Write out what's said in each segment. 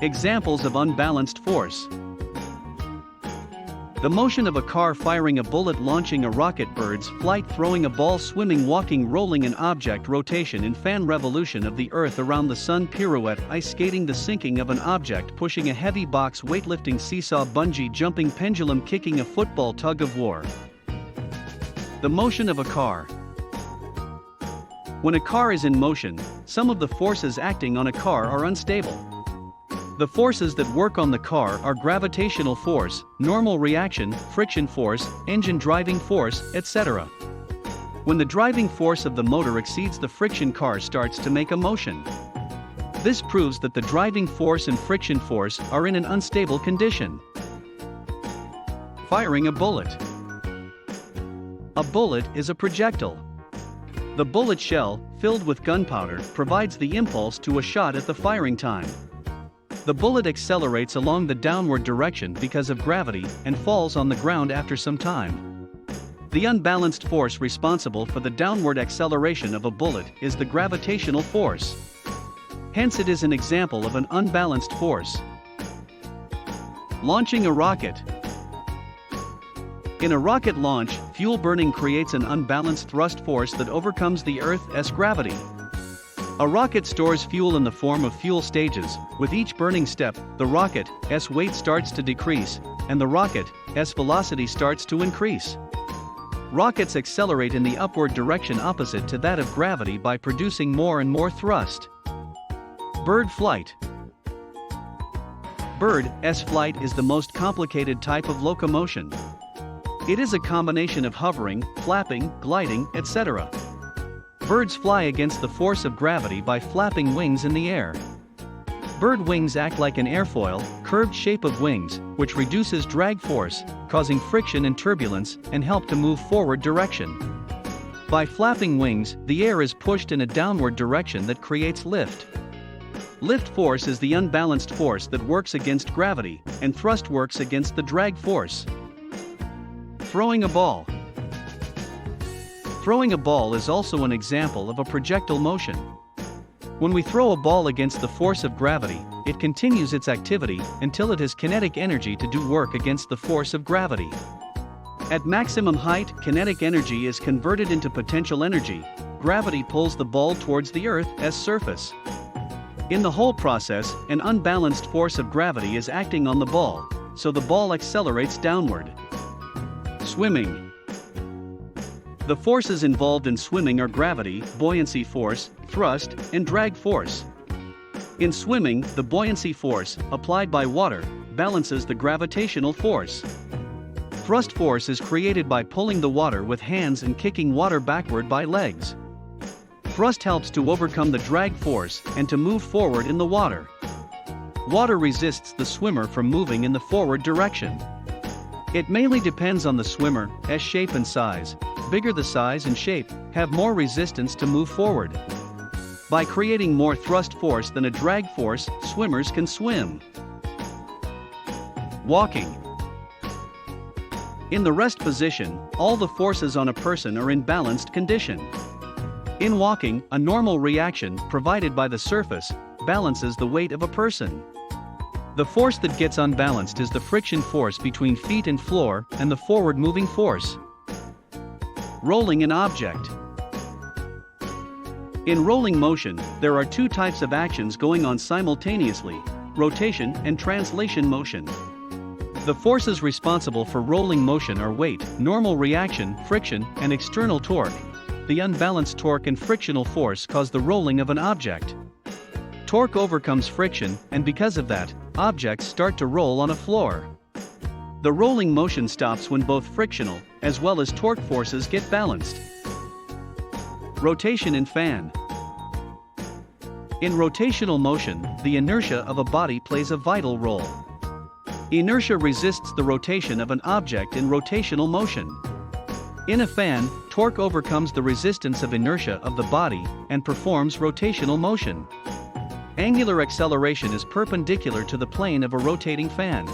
Examples of unbalanced force. The motion of a car firing a bullet, launching a rocket, birds flight, throwing a ball, swimming, walking, rolling an object, rotation in fan, revolution of the earth around the sun, pirouette, ice skating, the sinking of an object, pushing a heavy box, weightlifting, seesaw, bungee jumping, pendulum, kicking a football, tug of war. The motion of a car. When a car is in motion, some of the forces acting on a car are unstable. The forces that work on the car are gravitational force, normal reaction, friction force, engine driving force, etc. When the driving force of the motor exceeds the friction, car starts to make a motion. This proves that the driving force and friction force are in an unstable condition. Firing a bullet. A bullet is a projectile. The bullet shell, filled with gunpowder, provides the impulse to a shot at the firing time. The bullet accelerates along the downward direction because of gravity and falls on the ground after some time. The unbalanced force responsible for the downward acceleration of a bullet is the gravitational force. Hence, it is an example of an unbalanced force. Launching a rocket. In a rocket launch, fuel burning creates an unbalanced thrust force that overcomes the Earth's gravity. A rocket stores fuel in the form of fuel stages. With each burning step, the rocket's weight starts to decrease, and the rocket's velocity starts to increase. Rockets accelerate in the upward direction opposite to that of gravity by producing more and more thrust. Bird flight. Bird's flight is the most complicated type of locomotion. It is a combination of hovering, flapping, gliding, etc. Birds fly against the force of gravity by flapping wings in the air. Bird wings act like an airfoil, curved shape of wings, which reduces drag force, causing friction and turbulence, and help to move forward direction. By flapping wings, the air is pushed in a downward direction that creates lift. Lift force is the unbalanced force that works against gravity, and thrust works against the drag force. Throwing a ball. Throwing a ball is also an example of a projectile motion. When we throw a ball against the force of gravity, it continues its activity until it has kinetic energy to do work against the force of gravity. At maximum height, kinetic energy is converted into potential energy. Gravity pulls the ball towards the Earth's surface. In the whole process, an unbalanced force of gravity is acting on the ball, so the ball accelerates downward. Swimming. The forces involved in swimming are gravity, buoyancy force, thrust, and drag force. In swimming, the buoyancy force, applied by water, balances the gravitational force. Thrust force is created by pulling the water with hands and kicking water backward by legs. Thrust helps to overcome the drag force and to move forward in the water. Water resists the swimmer from moving in the forward direction. It mainly depends on the swimmer's shape and size. Bigger the size and shape, have more resistance to move forward. By creating more thrust force than a drag force, swimmers can swim. Walking. In the rest position, all the forces on a person are in balanced condition. In walking, a normal reaction provided by the surface balances the weight of a person. The force that gets unbalanced is the friction force between feet and floor and the forward moving force. Rolling an object. In rolling motion, there are two types of actions going on simultaneously: rotation and translation motion. The forces responsible for rolling motion are weight, normal reaction, friction, and external torque. The unbalanced torque and frictional force cause the rolling of an object. Torque overcomes friction, and because of that, objects start to roll on a floor. The rolling motion stops when both frictional as well as torque forces get balanced. Rotation and fan. In rotational motion, the inertia of a body plays a vital role. Inertia resists the rotation of an object in rotational motion. In a fan, torque overcomes the resistance of inertia of the body and performs rotational motion. Angular acceleration is perpendicular to the plane of a rotating fan.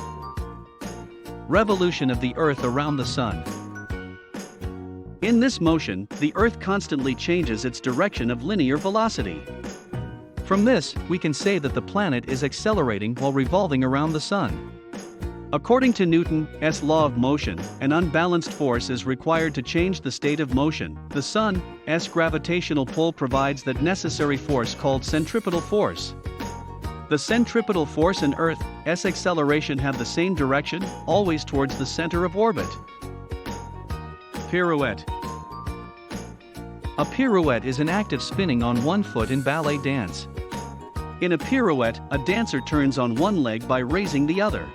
Revolution of the Earth around the Sun. In this motion, the Earth constantly changes its direction of linear velocity. From this, we can say that the planet is accelerating while revolving around the Sun. According to Newton's law of motion, an unbalanced force is required to change the state of motion. The Sun's gravitational pull provides that necessary force called centripetal force. The centripetal force and Earth's acceleration have the same direction, always towards the center of orbit. Pirouette. A pirouette is an act of spinning on one foot in ballet dance. In a pirouette, a dancer turns on one leg by raising the other.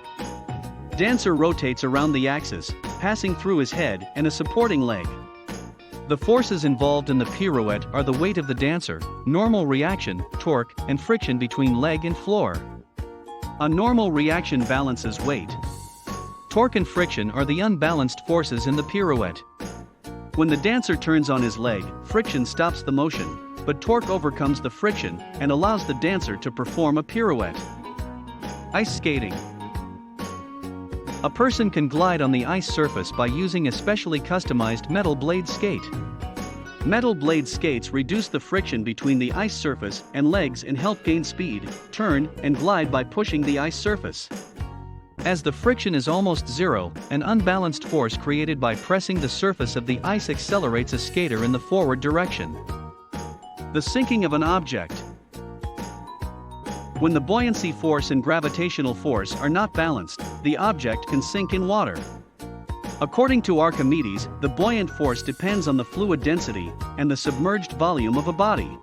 Dancer rotates around the axis, passing through his head and a supporting leg. The forces involved in the pirouette are the weight of the dancer, normal reaction, torque, and friction between leg and floor. A normal reaction balances weight. Torque and friction are the unbalanced forces in the pirouette. When the dancer turns on his leg, friction stops the motion, but torque overcomes the friction and allows the dancer to perform a pirouette. Ice skating. A person can glide on the ice surface by using a specially customized metal blade skate. Metal blade skates reduce the friction between the ice surface and legs and help gain speed, turn, and glide by pushing the ice surface. As the friction is almost zero, an unbalanced force created by pressing the surface of the ice accelerates a skater in the forward direction. The sinking of an object. When the buoyancy force and gravitational force are not balanced, the object can sink in water. According to Archimedes, the buoyant force depends on the fluid density and the submerged volume of a body.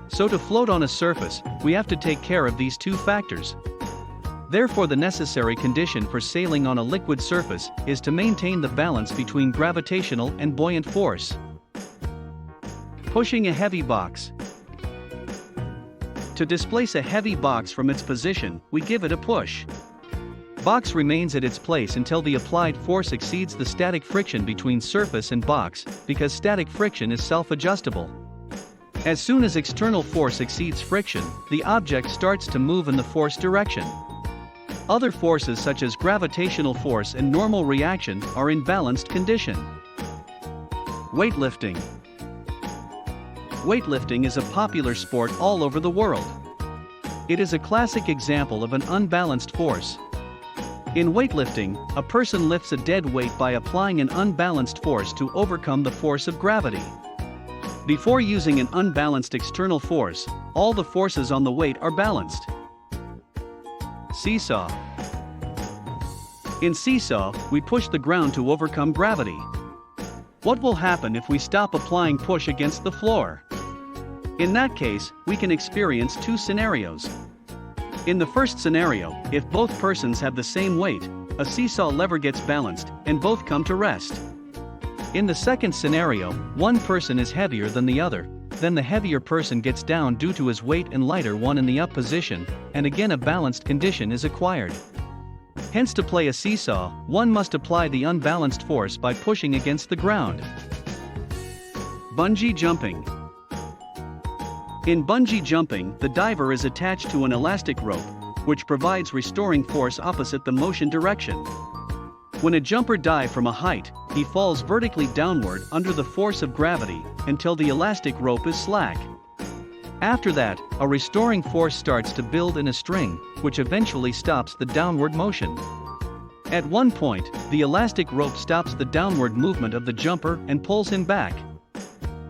So to float on a surface, we have to take care of these two factors. Therefore, the necessary condition for sailing on a liquid surface is to maintain the balance between gravitational and buoyant force. Pushing a heavy box. To displace a heavy box from its position, we give it a push. Box remains at its place until the applied force exceeds the static friction between surface and box, because static friction is self-adjustable. As soon as external force exceeds friction, the object starts to move in the force direction. Other forces such as gravitational force and normal reaction are in balanced condition. Weightlifting. Weightlifting is a popular sport all over the world. It is a classic example of an unbalanced force. In weightlifting, a person lifts a dead weight by applying an unbalanced force to overcome the force of gravity. Before using an unbalanced external force, all the forces on the weight are balanced. Seesaw. In seesaw, we push the ground to overcome gravity. What will happen if we stop applying push against the floor? In that case, we can experience two scenarios. In the first scenario, if both persons have the same weight, a seesaw lever gets balanced, and both come to rest. In the second scenario, one person is heavier than the other, then the heavier person gets down due to his weight and lighter one in the up position, and again a balanced condition is acquired. Hence, to play a seesaw, one must apply the unbalanced force by pushing against the ground. Bungee jumping. In bungee jumping, the diver is attached to an elastic rope, which provides restoring force opposite the motion direction. When a jumper dives from a height, he falls vertically downward under the force of gravity until the elastic rope is slack. After that, a restoring force starts to build in a string, which eventually stops the downward motion. At one point, the elastic rope stops the downward movement of the jumper and pulls him back.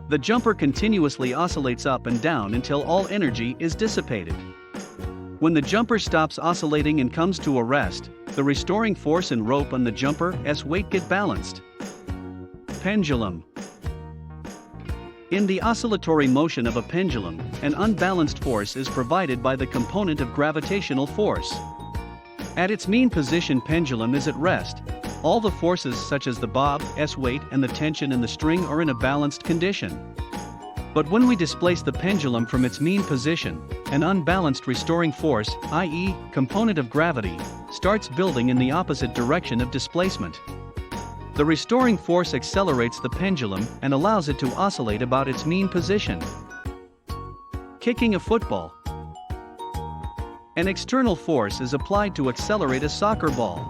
The jumper continuously oscillates up and down until all energy is dissipated. When the jumper stops oscillating and comes to a rest, the restoring force and rope on the jumper's weight get balanced. Pendulum. In the oscillatory motion of a pendulum, an unbalanced force is provided by the component of gravitational force. At its mean position, pendulum is at rest. All the forces such as the bob's weight and the tension in the string are in a balanced condition. But when we displace the pendulum from its mean position, an unbalanced restoring force, i.e., component of gravity, starts building in the opposite direction of displacement. The restoring force accelerates the pendulum and allows it to oscillate about its mean position. Kicking a football. An external force is applied to accelerate a soccer ball.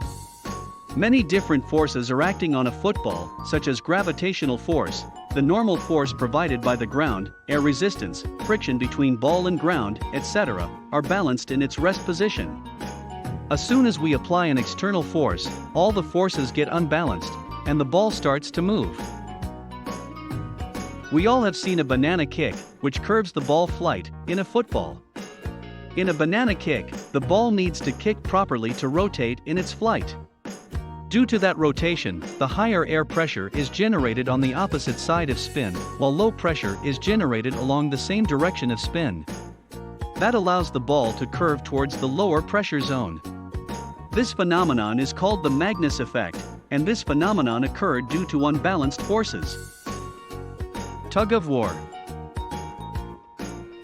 Many different forces are acting on a football, such as gravitational force, the normal force provided by the ground, air resistance, friction between ball and ground, etc., are balanced in its rest position. As soon as we apply an external force, all the forces get unbalanced, and the ball starts to move. We all have seen a banana kick, which curves the ball flight, in a football. In a banana kick, the ball needs to kick properly to rotate in its flight. Due to that rotation, the higher air pressure is generated on the opposite side of spin, while low pressure is generated along the same direction of spin. That allows the ball to curve towards the lower pressure zone. This phenomenon is called the Magnus effect, and this phenomenon occurred due to unbalanced forces. Tug of war.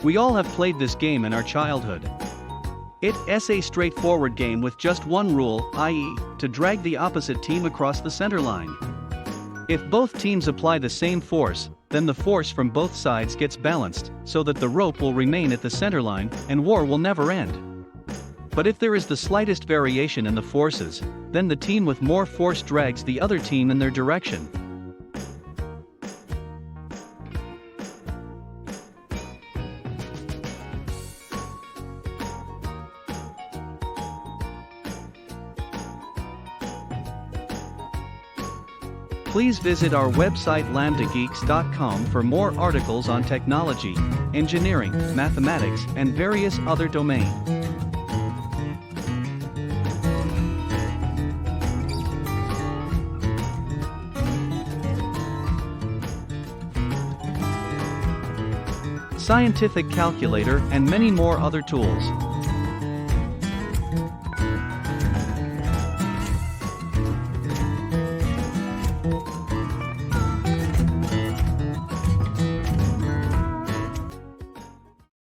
We all have played this game in our childhood. It's a straightforward game with just one rule, i.e., to drag the opposite team across the center line. If both teams apply the same force, then the force from both sides gets balanced, so that the rope will remain at the center line, and war will never end. But if there is the slightest variation in the forces, then the team with more force drags the other team in their direction. Please visit our website lambdageeks.com for more articles on technology, engineering, mathematics, and various other domains. Scientific calculator and many more other tools.